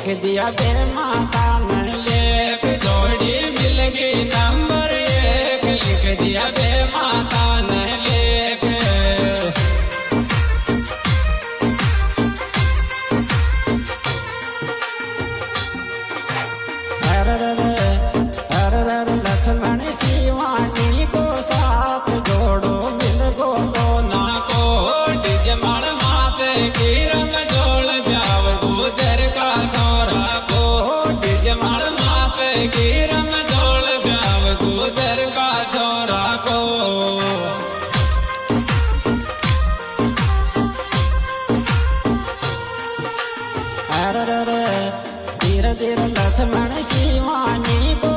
लिख दिया बे माता ने लेख जोड़ी मिल गई नंबर 1 लिख दिया बे माता ने लेख लक्ष्मण शिवानी को साथ जोड़ो मिल गो दोना को डिजमण माते की रंग जोड़ ब्याव गुजर का छोरा को डिजमण माते की रंग जोड़ ब्याव गुजर का छोरा को धीरे धीरे लक्ष्मण शिवानी को